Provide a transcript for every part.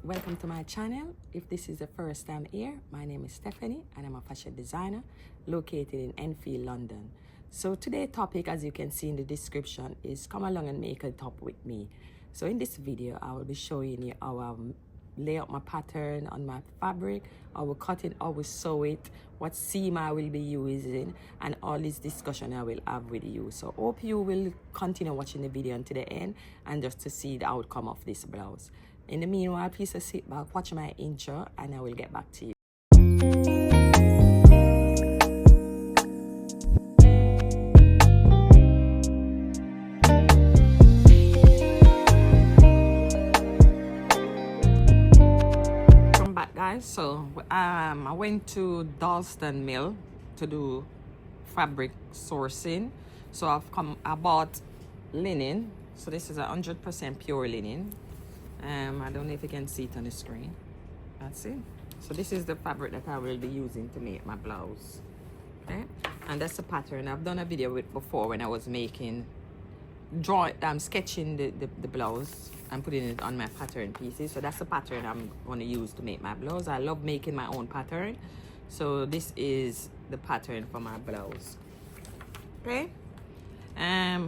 welcome to my channel. If this is the first time here, my name is Stephanie and I'm a fashion designer located in Enfield, London. So today's topic, as you can see in the description, is come along and make a top with me. So in this video I will be showing you how I lay out my pattern on my fabric, how we cut it, how we sew it, what seam I will be using, and all this discussion I will have with you. So hope you will continue watching the video until the end and just to see the outcome of this blouse. In the meanwhile, please sit back, watch my intro, and I will get back to you. Come back, guys. So I went to Dalston Mill to do fabric sourcing. So I bought linen. So this is 100% pure linen. I don't know if you can see it on the screen. That's it. So this is the fabric that I will be using to make my blouse. Okay, and that's the pattern. I've done a video with before when I was sketching the blouse and putting it on my pattern pieces. So that's the pattern I'm going to use to make my blouse. I love making my own pattern. So this is the pattern for my blouse. Okay. I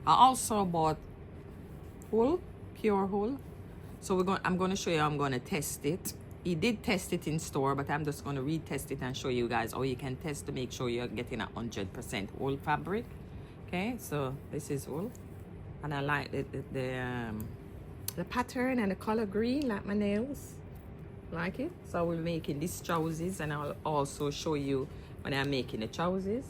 also bought wool, pure wool. So I'm going to show you how I'm going to test it. He did test it in store, but I'm just going to retest it and show you guys how you can test to make sure you're getting 100% wool fabric. Okay, so this is wool, and I like the pattern and the color green, like my nails. Like it. So we're making these trousers, and I'll also show you when I'm making the trousers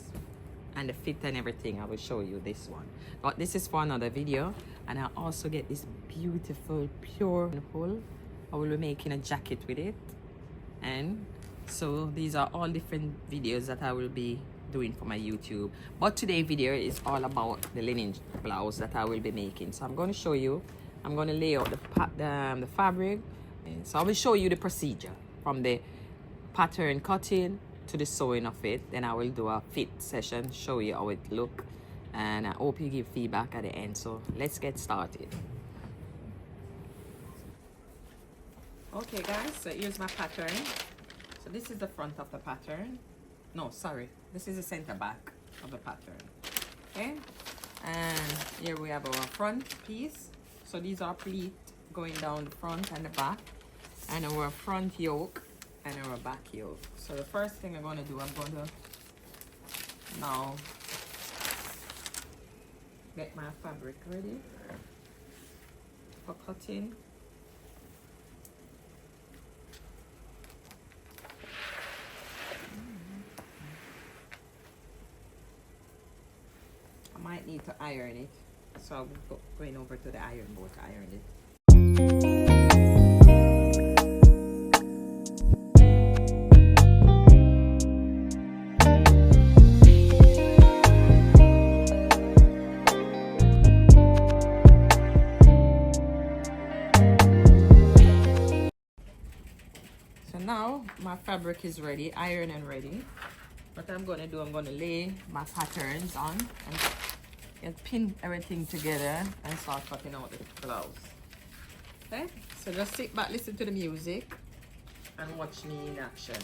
and the fit and everything. I will show you this one, but this is for another video. And I also get this beautiful pure wool. I will be making a jacket with it. And so these are all different videos that I will be doing for my YouTube. But today's video is all about the linen blouse that I will be making. So I'm going to show you. I'm going to lay out the fabric. And so I will show you the procedure from the pattern cutting to the sewing of it. Then I will do a fit session, show you how it looks. And I hope you give feedback at the end. So let's get started. Okay guys, so here's my pattern. So this is the front of the pattern. No, sorry, this is the center back of the pattern. Okay, and here we have our front piece. So these are pleat going down the front and the back, and our front yoke and our back yoke. So the first thing I'm going to do, I'm going to now get my fabric ready for cutting. I might need to iron it, so I'll be going over to the iron board to iron it. Now my fabric is ready, iron and ready. What I'm going to do, I'm going to lay my patterns on and pin everything together and start cutting out the blouse. Okay, so just sit back, listen to the music, and watch me in action.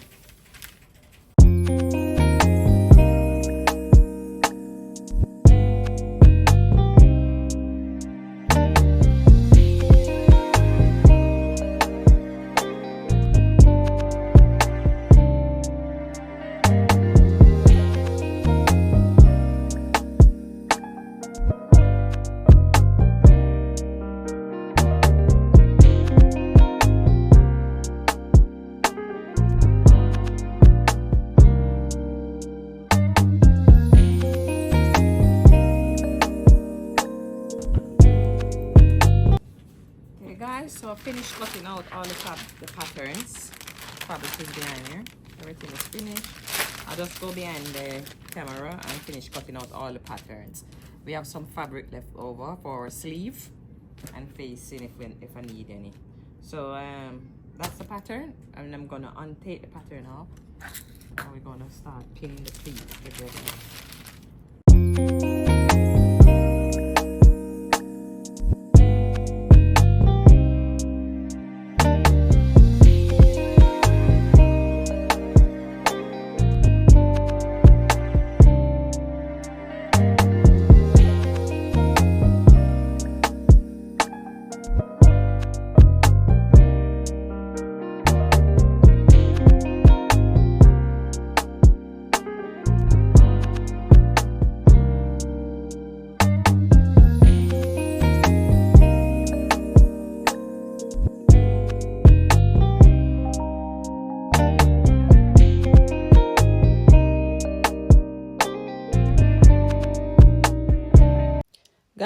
So I finished cutting out all the patterns. Fabric is behind here. Everything is finished. I'll just go behind the camera and finish cutting out all the patterns. We have some fabric left over for our sleeve and facing if I need any. So that's the pattern, and I'm gonna untake the pattern off. And we're gonna start pinning the pleat together.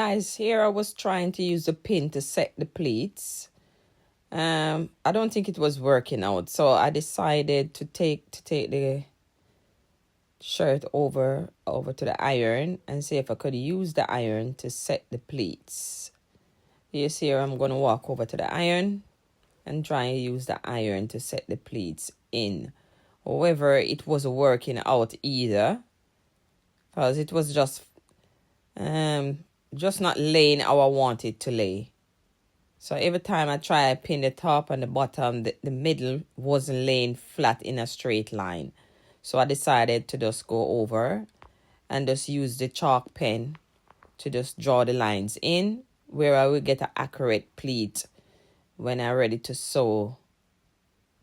guys, here I was trying to use the pin to set the pleats. I don't think it was working out, so I decided to take the shirt over to the iron and see if I could use the iron to set the pleats. You see here, I'm going to walk over to the iron and try and use the iron to set the pleats in. However, it wasn't working out either, because it was just not laying how I want it to lay. So every time I try to pin the top and the bottom, the middle wasn't laying flat in a straight line. So I decided to just go over and just use the chalk pen to just draw the lines in where I will get an accurate pleat when I'm ready to sew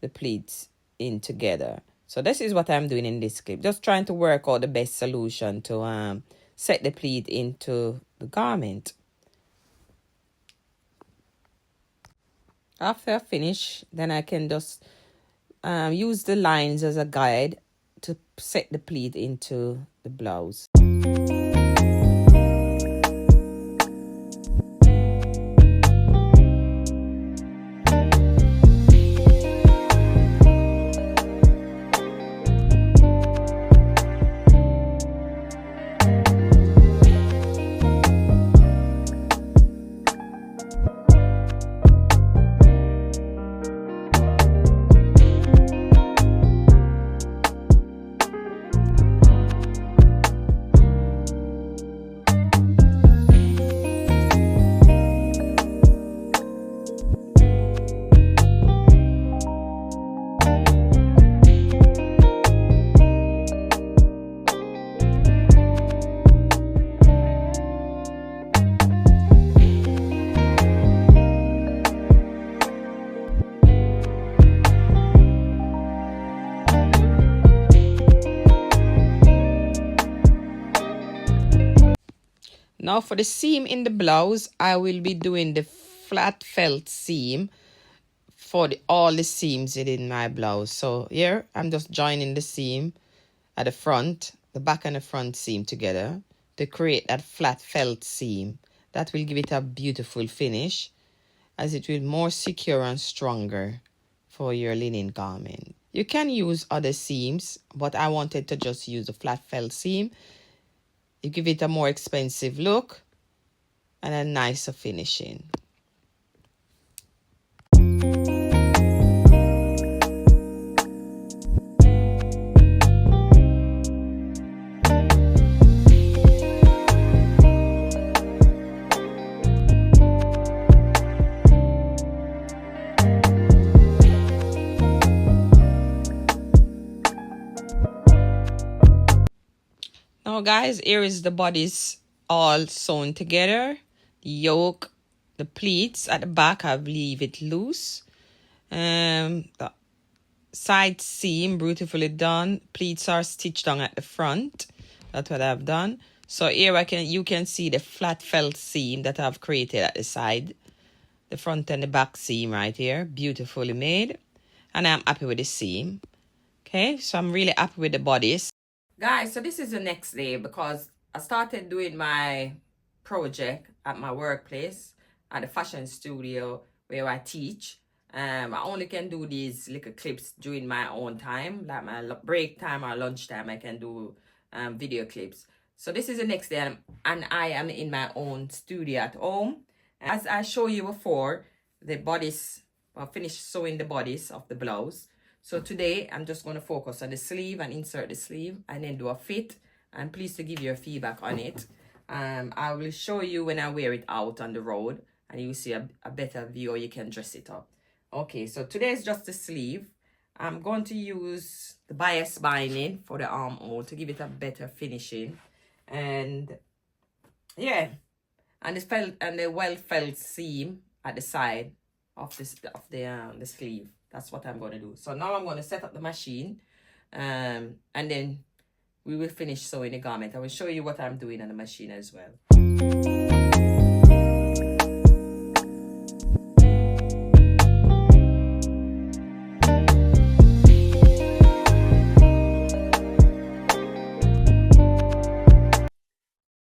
the pleats in together. So this is what I'm doing in this clip. Just trying to work out the best solution to set the pleat into the garment. After I finish, then I can just use the lines as a guide to set the pleat into the blouse. Now for the seam in the blouse, I will be doing the flat felt seam for all the seams in my blouse. So here I'm just joining the seam at the front, the back and the front seam together to create that flat felt seam. That will give it a beautiful finish, as it will be more secure and stronger for your linen garment. You can use other seams, but I wanted to just use the flat felt seam. You give it a more expensive look and a nicer finishing. Now guys, here is the bodice all sewn together. The yoke, the pleats at the back, I leave it loose. The side seam beautifully done. Pleats are stitched on at the front. That's what I've done. So here you can see the flat felt seam that I've created at the side. The front and the back seam right here, beautifully made. And I'm happy with the seam. Okay, so I'm really happy with the bodice. Guys, so this is the next day because I started doing my project at my workplace at the fashion studio where I teach. I only can do these little clips during my own time, like my break time or lunchtime. I can do video clips. So this is the next day, and I am in my own studio at home. As I showed you before, the bodice, I finished sewing the bodice of the blouse. So today, I'm just going to focus on the sleeve and insert the sleeve and then do a fit. I'm pleased to give you a feedback on it. I will show you when I wear it out on the road and you will see a better view, or you can dress it up. Okay, so today is just the sleeve. I'm going to use the bias binding for the armhole to give it a better finishing. And yeah, and the well felt seam at the side of the sleeve. That's what I'm going to do. So now I'm going to set up the machine and then we will finish sewing the garment. I will show you what I'm doing on the machine as well.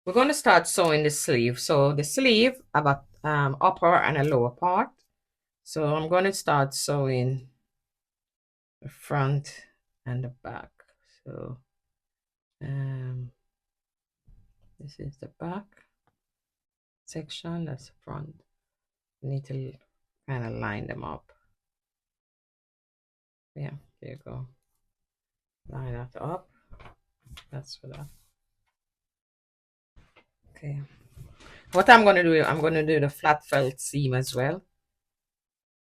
We going to start sewing the sleeve. So the sleeve have a upper and a lower part. So I'm going to start sewing the front and the back. So this is the back section, that's the front. You need to kind of line them up. Yeah, there you go. Line that up. That's for that. Okay. What I'm going to do, I'm going to do the flat felt seam as well.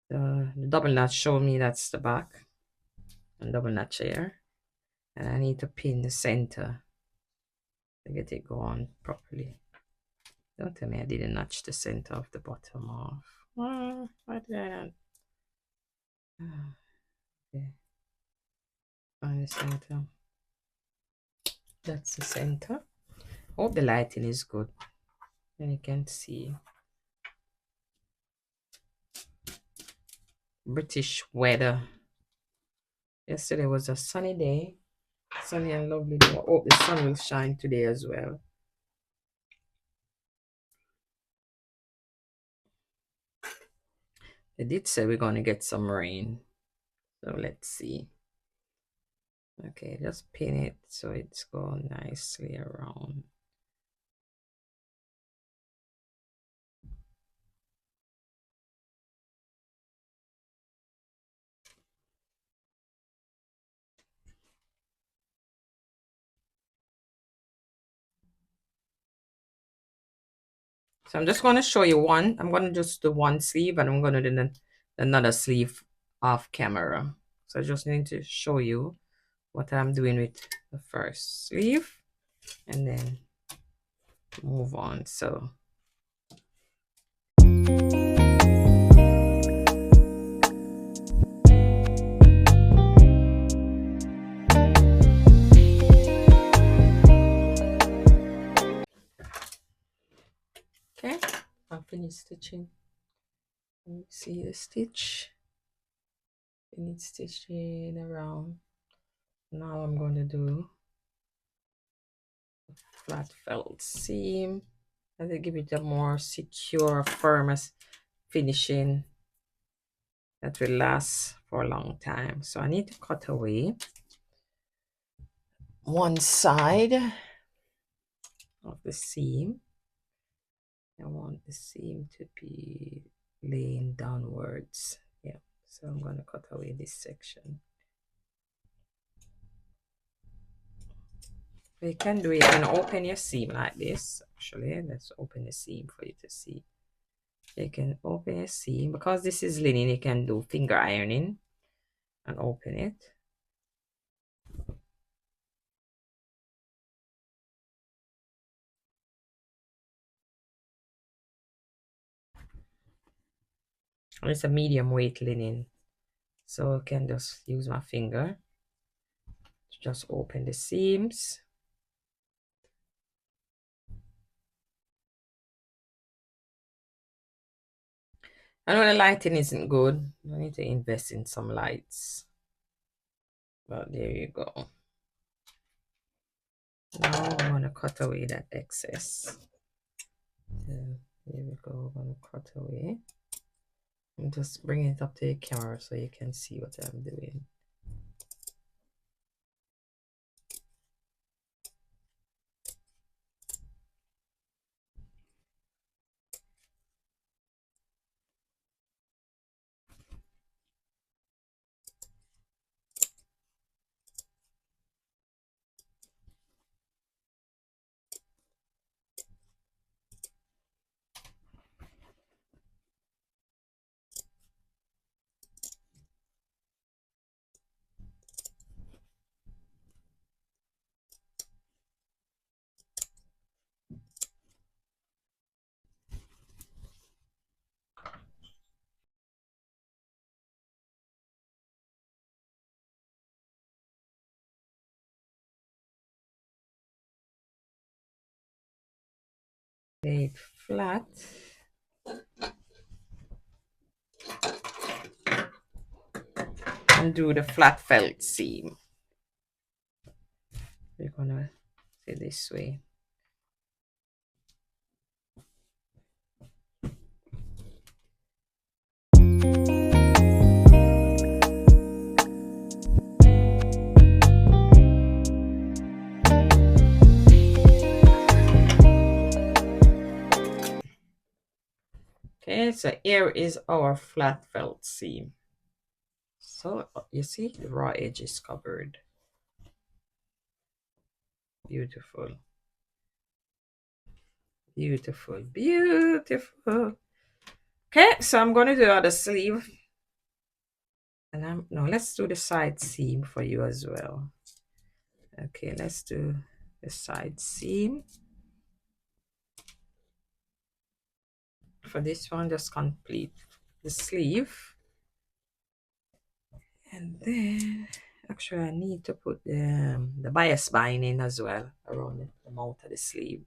The double notch show me that's the back. And double notch here. And I need to pin the center to get it going properly. Don't tell me I didn't notch the center of the bottom off. Why did I not? Okay. Find the center. That's the center. Hope the lighting is good. And you can see British weather. Yesterday was a sunny day. Sunny and lovely day. I hope the sun will shine today as well. They did say we're going to get some rain. So let's see. Okay, just pin it so it's going nicely around. So I'm just going to show you one. I'm going to just do one sleeve and I'm going to do another sleeve off camera. So I just need to show you what I'm doing with the first sleeve and then move on. So okay, I'll finish stitching. Let me see the stitch. Finish stitching around. Now I'm going to do flat felt seam. And to give it a more secure, firm finishing that will last for a long time. So I need to cut away one side of the seam. I want the seam to be laying downwards. Yeah, so I'm going to cut away this section. You can do it, you can open your seam like this. Actually, let's open the seam for you to see. You can open your seam. Because this is linen, you can do finger ironing and open it. And it's a medium weight linen. So I can just use my finger to just open the seams. I know the lighting isn't good. I need to invest in some lights. But there you go. Now I'm gonna cut away that excess. So there we go. I'm gonna cut away. And just bring it up to the camera so you can see what I'm doing. Lay it flat. And do the flat felt seam. We're gonna say this way. So here is our flat felt seam. So you see the raw edge is covered. Beautiful. Beautiful. Beautiful. Okay, so I'm going to do the other sleeve. And let's do the side seam for you as well. Okay, let's do the side seam. For this one, just complete the sleeve. And then actually I need to put the bias binding as well around the mouth of the sleeve.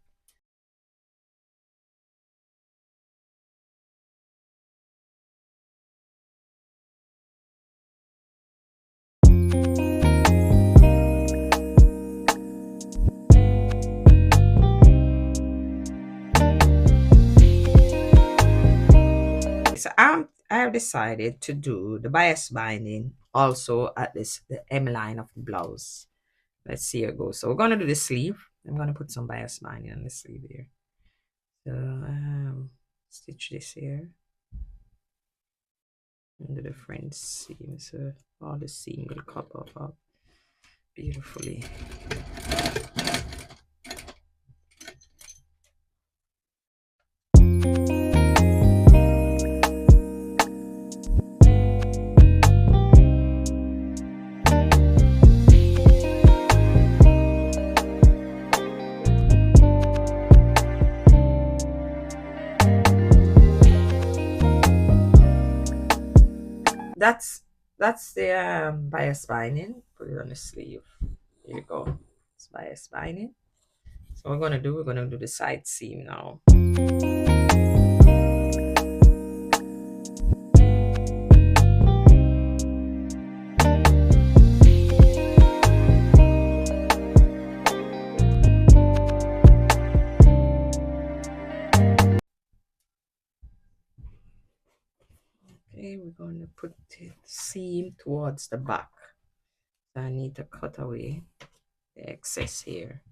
So I have decided to do the bias binding also at the M line of the blouse. Let's see how it goes. So we're gonna do the sleeve. I'm gonna put some bias binding on the sleeve here. So stitch this here into the front seam, so all the seam will cover up beautifully. That's the bias binding. Put it on the sleeve. Here you go. It's bias binding. So we're gonna do the side seam now. Okay, we're gonna put the seam towards the back. So I need to cut away the excess here.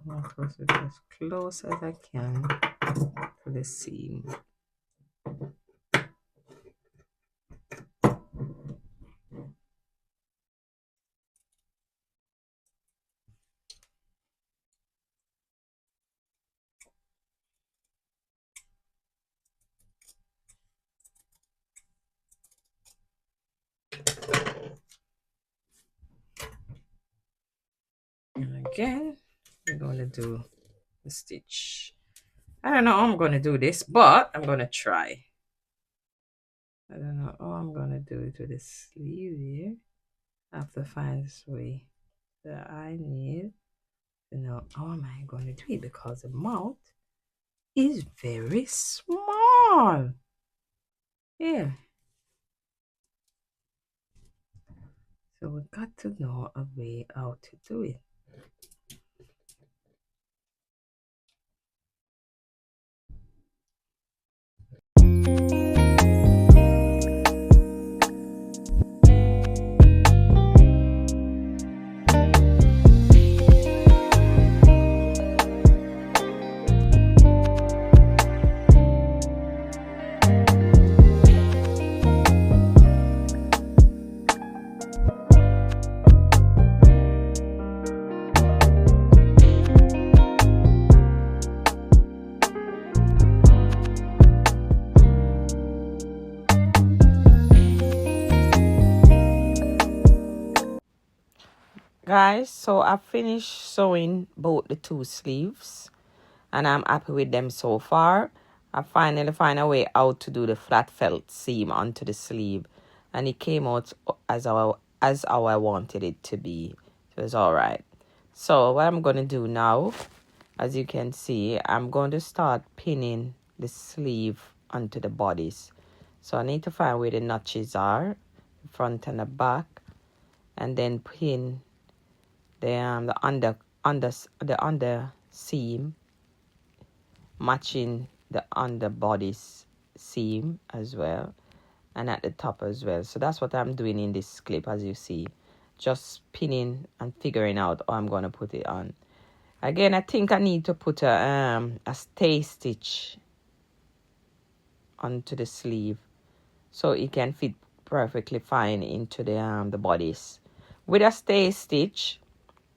I'm supposed to get as close as I can to the seam. And again, we're gonna do the stitch. I don't know how I'm gonna do this, but I'm gonna try. I don't know how I'm gonna do it with the sleeve here. I have to find this way that I need to know how am I gonna do it, because the mouth is very small. Yeah. So we got to know a way how to do it. Guys, so I finished sewing both the two sleeves and I'm happy with them so far. I finally find a way out to do the flat felt seam onto the sleeve, and it came out as how I wanted it to be. So it's all right. So what I'm going to do now, as you can see, I'm going to start pinning the sleeve onto the bodice. So I need to find where the notches are, the front and the back, and then pin the under seam matching the under bodice seam as well, and at the top as well. So that's what I'm doing in this clip, as you see, just pinning and figuring out how I'm going to put it on. Again, I think I need to put a stay stitch onto the sleeve so it can fit perfectly fine into the bodice. With a stay stitch,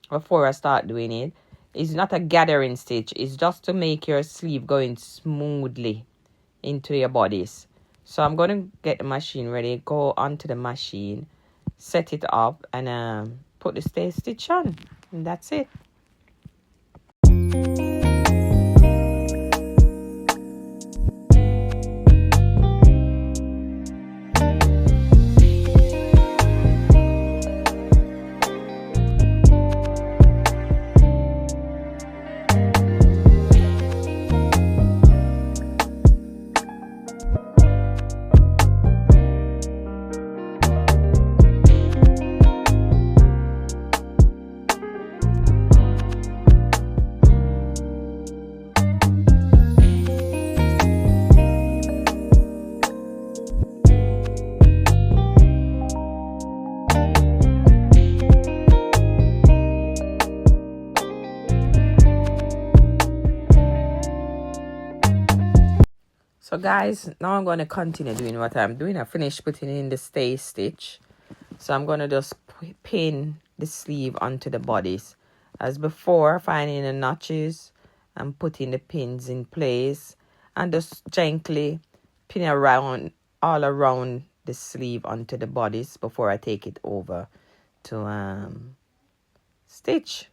before I start doing it, it's not a gathering stitch, it's just to make your sleeve going smoothly into your bodice. So I'm going to get the machine ready, go onto the machine, set it up, and put the stay stitch on, and that's it. So guys, now I'm going to continue doing what I'm doing. I finished putting in the stay stitch. So I'm going to just pin the sleeve onto the bodice. As before, finding the notches and putting the pins in place. And just gently pin around, all around the sleeve onto the bodice before I take it over to stitch.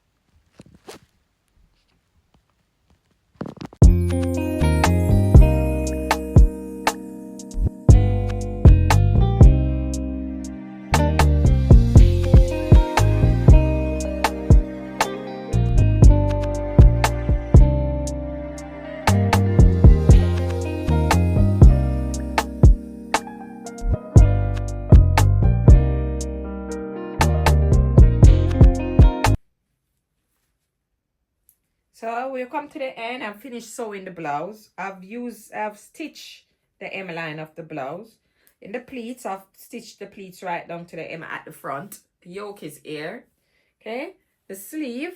So we'll come to the end. I've finished sewing the blouse. I've stitched the hem-line of the blouse. In the pleats, I've stitched the pleats right down to the hem at the front. The yoke is here. Okay. The sleeve,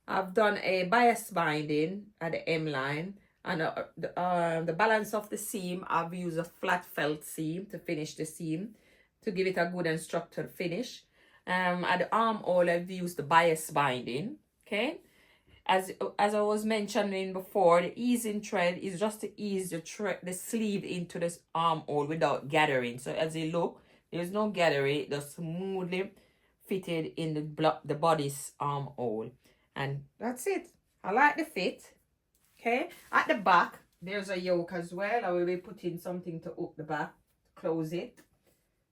I've done a bias binding at the hem-line. And the balance of the seam, I've used a flat felt seam to finish the seam, to give it a good and structured finish. At the armhole, I've used the bias binding. Okay. As I was mentioning before, the easing thread is just to ease the sleeve into this armhole without gathering. So as you look, there's no gathering, it just smoothly fitted in the body's armhole. And that's it. I like the fit. Okay. At the back, there's a yoke as well. I will be putting something to hook the back, close it.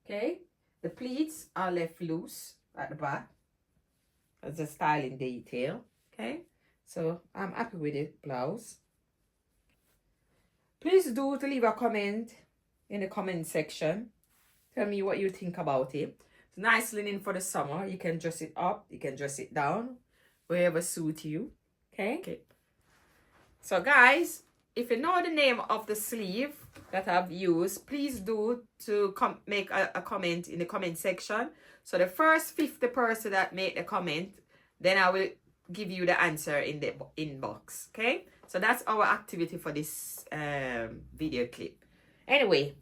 Okay. The pleats are left loose at the back as a styling detail. Okay. So I'm happy with it, blouse. Please do to leave a comment in the comment section. Tell me what you think about it. It's nice linen for the summer. You can dress it up, you can dress it down, wherever suit you. Okay. So guys, if you know the name of the sleeve that I've used, please do to make a comment in the comment section. So the first 50 person that make the comment, then I will give you the answer in the inbox. Okay, so that's our activity for this video clip. Anyway,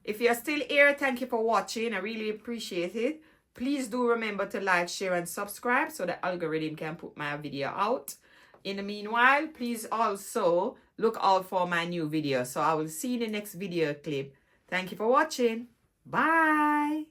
if you're still here, thank you for watching. I really appreciate it. Please do remember to like, share, and subscribe so the algorithm can put my video out. In the meanwhile, please also look out for my new video. So I will see you in the next video clip. Thank you for watching. Bye.